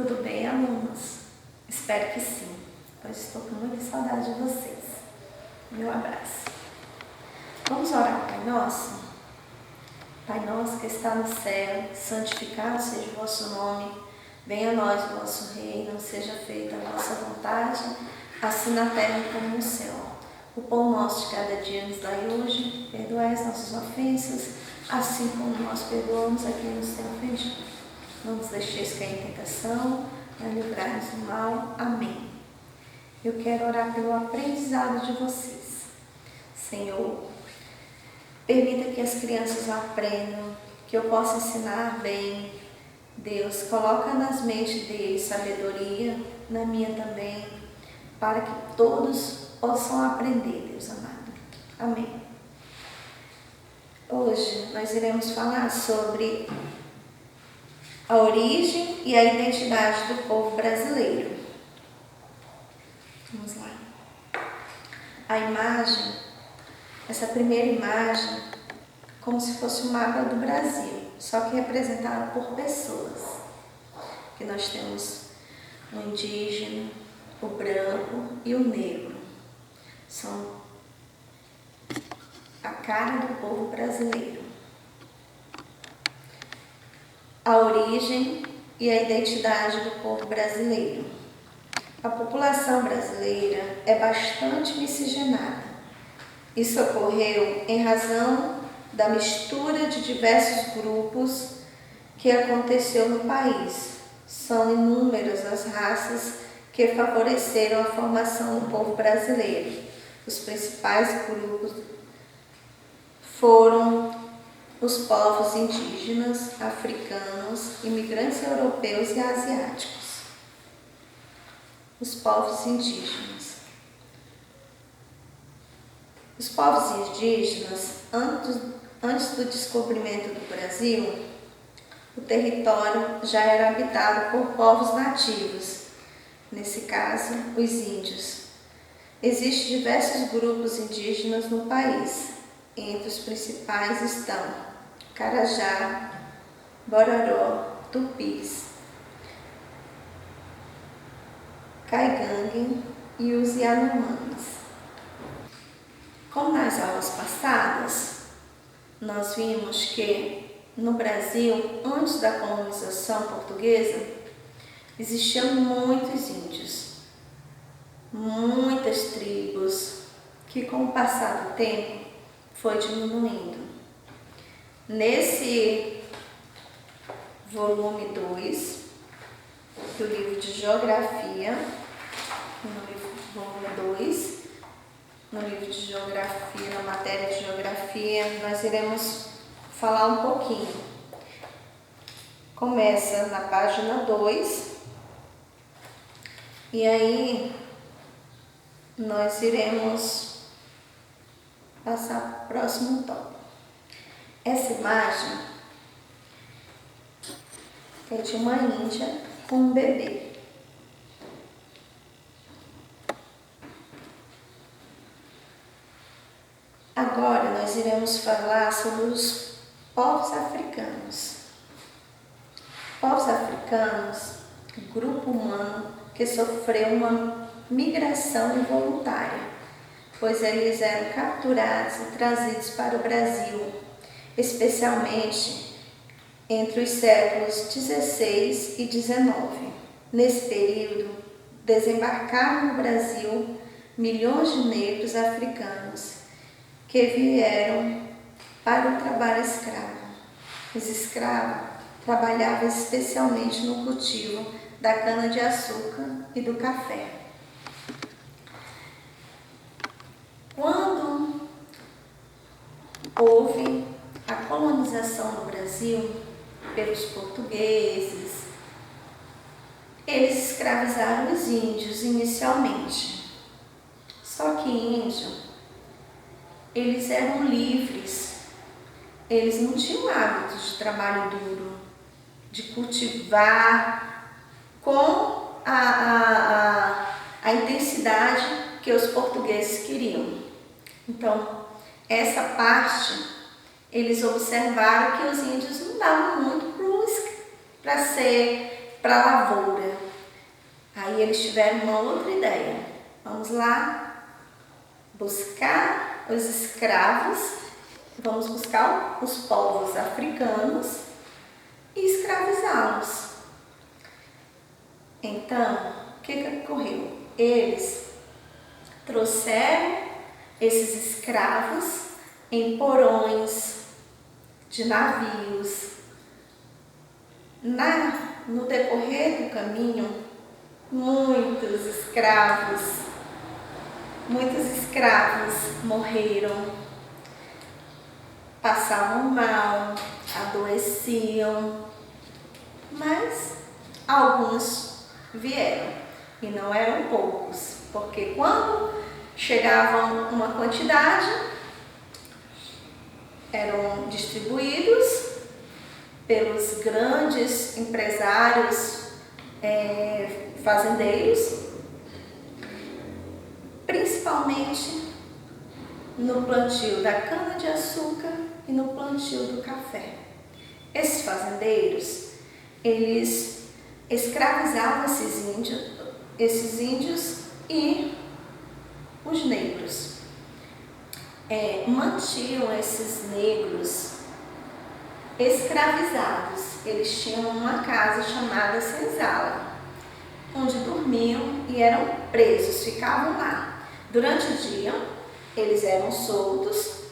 Tudo bem, alunos? Espero que sim, pois estou com muita saudade de vocês. Meu abraço. Vamos orar ao Pai Nosso? Pai nosso que está no céu, santificado seja o vosso nome. Venha a nós o vosso reino, seja feita a vossa vontade, assim na terra como no céu. O pão nosso de cada dia nos dai hoje, perdoai as nossas ofensas, assim como nós perdoamos a quem nos tem ofendido. Não nos deixeis cair em tentação, mas livrai-nos do mal. Amém. Eu quero orar pelo aprendizado de vocês. Senhor, permita que as crianças aprendam, que eu possa ensinar bem. Deus, coloca nas mentes deles sabedoria, na minha também, para que todos possam aprender, Deus amado. Amém. Hoje nós iremos falar sobre a origem e a identidade do povo brasileiro. Vamos lá. A imagem, essa primeira imagem, como se fosse o mapa do Brasil, só que representado por pessoas. Que nós temos o indígena, o branco e o negro. São a cara do povo brasileiro. A origem e a identidade do povo brasileiro. A população brasileira é bastante miscigenada. Isso ocorreu em razão da mistura de diversos grupos que aconteceu no país. São inúmeras as raças que favoreceram a formação do povo brasileiro. Os principais grupos foram os povos indígenas, africanos, imigrantes europeus e asiáticos. Os povos indígenas. Os povos indígenas, antes do descobrimento do Brasil, o território já era habitado por povos nativos, nesse caso, os índios. Existem diversos grupos indígenas no país. Entre os principais estão Carajá, Bororó, Tupis, Caigangue e os Yanomamis. Como nas aulas passadas, nós vimos que no Brasil, antes da colonização portuguesa, existiam muitos índios, muitas tribos, que com o passar do tempo foi diminuindo. Nesse volume 2 do livro de Geografia, volume 2, no livro de Geografia, na matéria de Geografia, nós iremos falar um pouquinho. Começa na página 2, e aí nós iremos passar para o próximo tópico. Essa imagem é de uma índia com um bebê. Agora nós iremos falar sobre os povos africanos. Povos africanos, grupo humano que sofreu uma migração involuntária, pois eles eram capturados e trazidos para o Brasil, especialmente entre os séculos 16 e 19. Nesse período, desembarcaram no Brasil milhões de negros africanos que vieram para o trabalho escravo. Os escravos trabalhavam especialmente no cultivo da cana-de-açúcar e do café. Quando houve a colonização do Brasil pelos portugueses, eles escravizaram os índios inicialmente. Só que índio, eles eram livres, eles não tinham hábito de trabalho duro, de cultivar com a intensidade que os portugueses queriam. Então, essa parte, eles observaram que os índios não davam muito para ser para a lavoura. Aí eles tiveram uma outra ideia. Vamos lá buscar os escravos, vamos buscar os povos africanos e escravizá-los. Então, o que ocorreu? Eles trouxeram esses escravos em porões de navios. No decorrer do caminho, muitos escravos morreram, passavam mal, adoeciam, mas alguns vieram, e não eram poucos, porque quando chegavam uma quantidade, eram distribuídos pelos grandes empresários fazendeiros, principalmente no plantio da cana-de-açúcar e no plantio do café. Esses fazendeiros, eles escravizavam esses índios e os negros. Mantinham esses negros escravizados. Eles tinham uma casa chamada senzala, onde dormiam e eram presos, ficavam lá. Durante o dia, eles eram soltos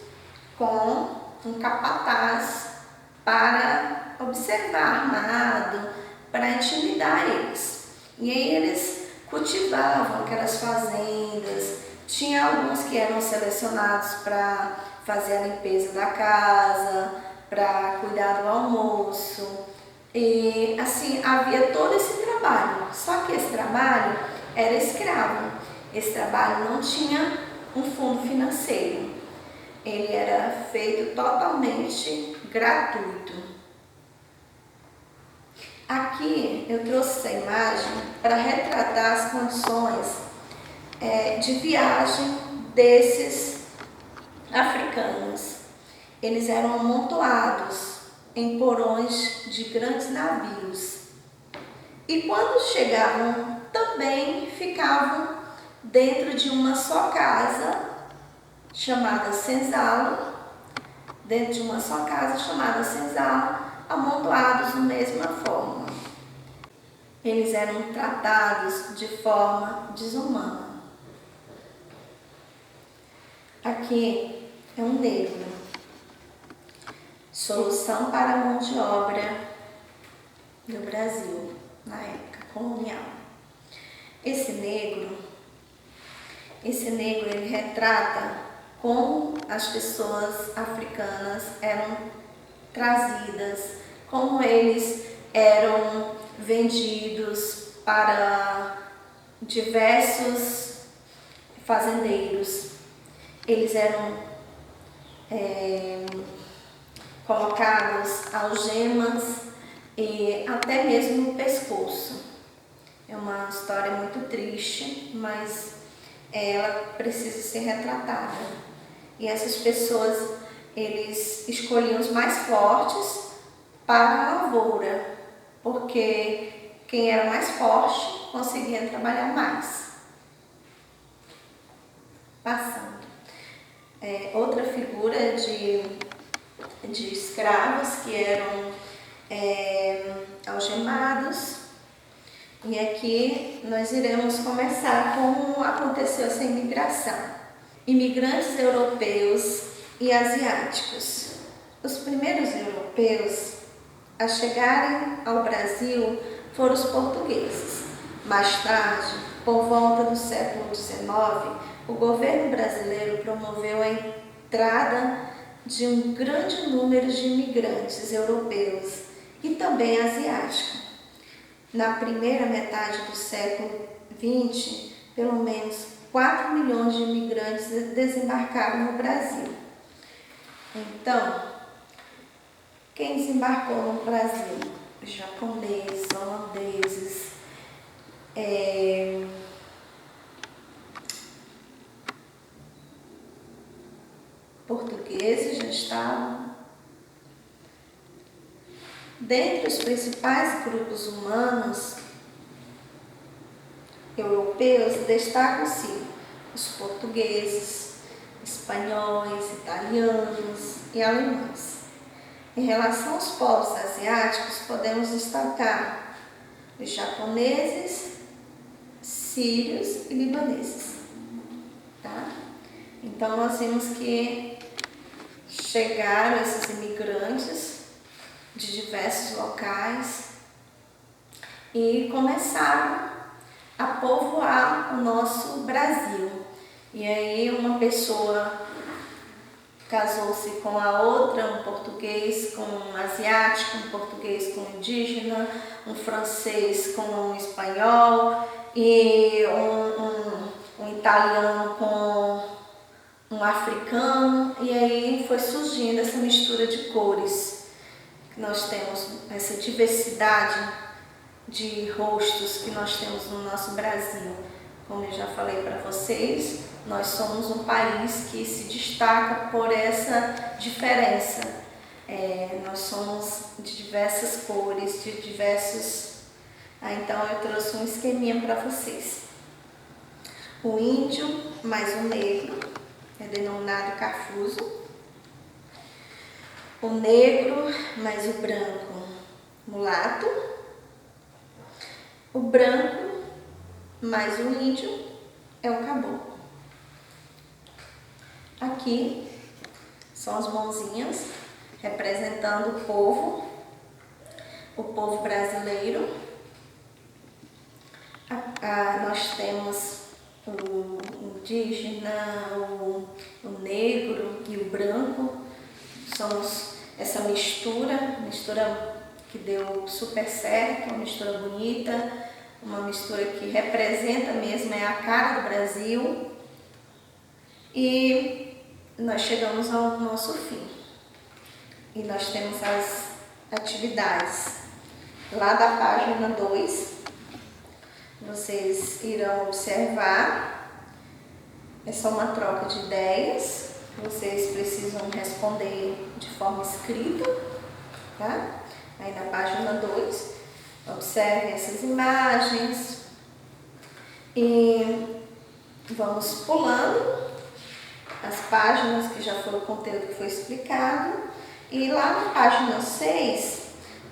com um capataz para observar, armado, para intimidar eles. E aí eles cultivavam aquelas fazendas. Tinha alguns que eram selecionados para fazer a limpeza da casa, para cuidar do almoço. E assim, havia todo esse trabalho. Só que esse trabalho era escravo. Esse trabalho não tinha um fundo financeiro. Ele era feito totalmente gratuito. Aqui eu trouxe essa imagem para retratar as condições de viagem desses africanos. Eles eram amontoados em porões de grandes navios. E quando chegavam, também ficavam dentro de uma só casa chamada senzala, amontoados da mesma forma. Eles eram tratados de forma desumana. Aqui é um negro. Solução para a mão de obra do Brasil, na época colonial. Esse negro ele retrata como as pessoas africanas eram trazidas, como eles eram vendidos para diversos fazendeiros. Eles eram colocados algemas e até mesmo no pescoço. É uma história muito triste, mas ela precisa ser retratada. E essas pessoas, eles escolhiam os mais fortes para a lavoura, porque quem era mais forte conseguia trabalhar mais. Passando. Outra figura de escravos que eram algemados. E aqui nós iremos começar como aconteceu essa imigração. Imigrantes europeus e asiáticos. Os primeiros europeus a chegarem ao Brasil foram os portugueses. Mais tarde, por volta do século XIX, o governo brasileiro promoveu a entrada de um grande número de imigrantes europeus e também asiáticos. Na primeira metade do século XX, pelo menos 4 milhões de imigrantes desembarcaram no Brasil. Então, quem desembarcou no Brasil? Os japoneses, holandeses, portugueses já estavam, Dentre os principais grupos humanos europeus, destacam-se os portugueses, espanhóis, italianos e alemães. Em relação aos povos asiáticos, podemos destacar os japoneses, sírios e libaneses. Tá? Então, nós vimos que chegaram esses imigrantes de diversos locais e começaram a povoar o nosso Brasil. E aí uma pessoa casou-se com a outra, um português com um asiático, um português com um indígena, um francês com um espanhol e um italiano com um africano, e aí foi surgindo essa mistura de cores. Nós temos essa diversidade de rostos que nós temos no nosso Brasil. Como eu já falei para vocês, nós somos um país que se destaca por essa diferença. Nós somos de diversas cores, de diversos... então eu trouxe um esqueminha para vocês. O índio mais o negro é denominado cafuzo. O negro mais o branco, mulato. O branco mais o índio é o caboclo. Aqui são as mãozinhas representando o povo brasileiro. Nós temos o indígena, o negro e o branco. Somos essa mistura que deu super certo, uma mistura bonita, uma mistura que representa mesmo, é a cara do Brasil. E nós chegamos ao nosso fim. E nós temos as atividades. Lá da página 2, vocês irão observar, é só uma troca de ideias. Vocês precisam responder de forma escrita, tá? Aí na página 2, observem essas imagens e vamos pulando as páginas que já foi o conteúdo que foi explicado. E lá na página 6,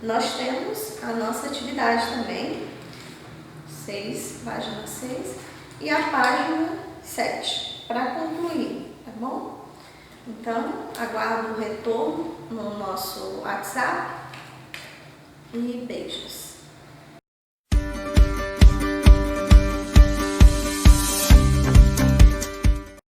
nós temos a nossa atividade também, página 6, e a página 7, para concluir, tá bom? Então, aguardo o retorno no nosso WhatsApp e beijos.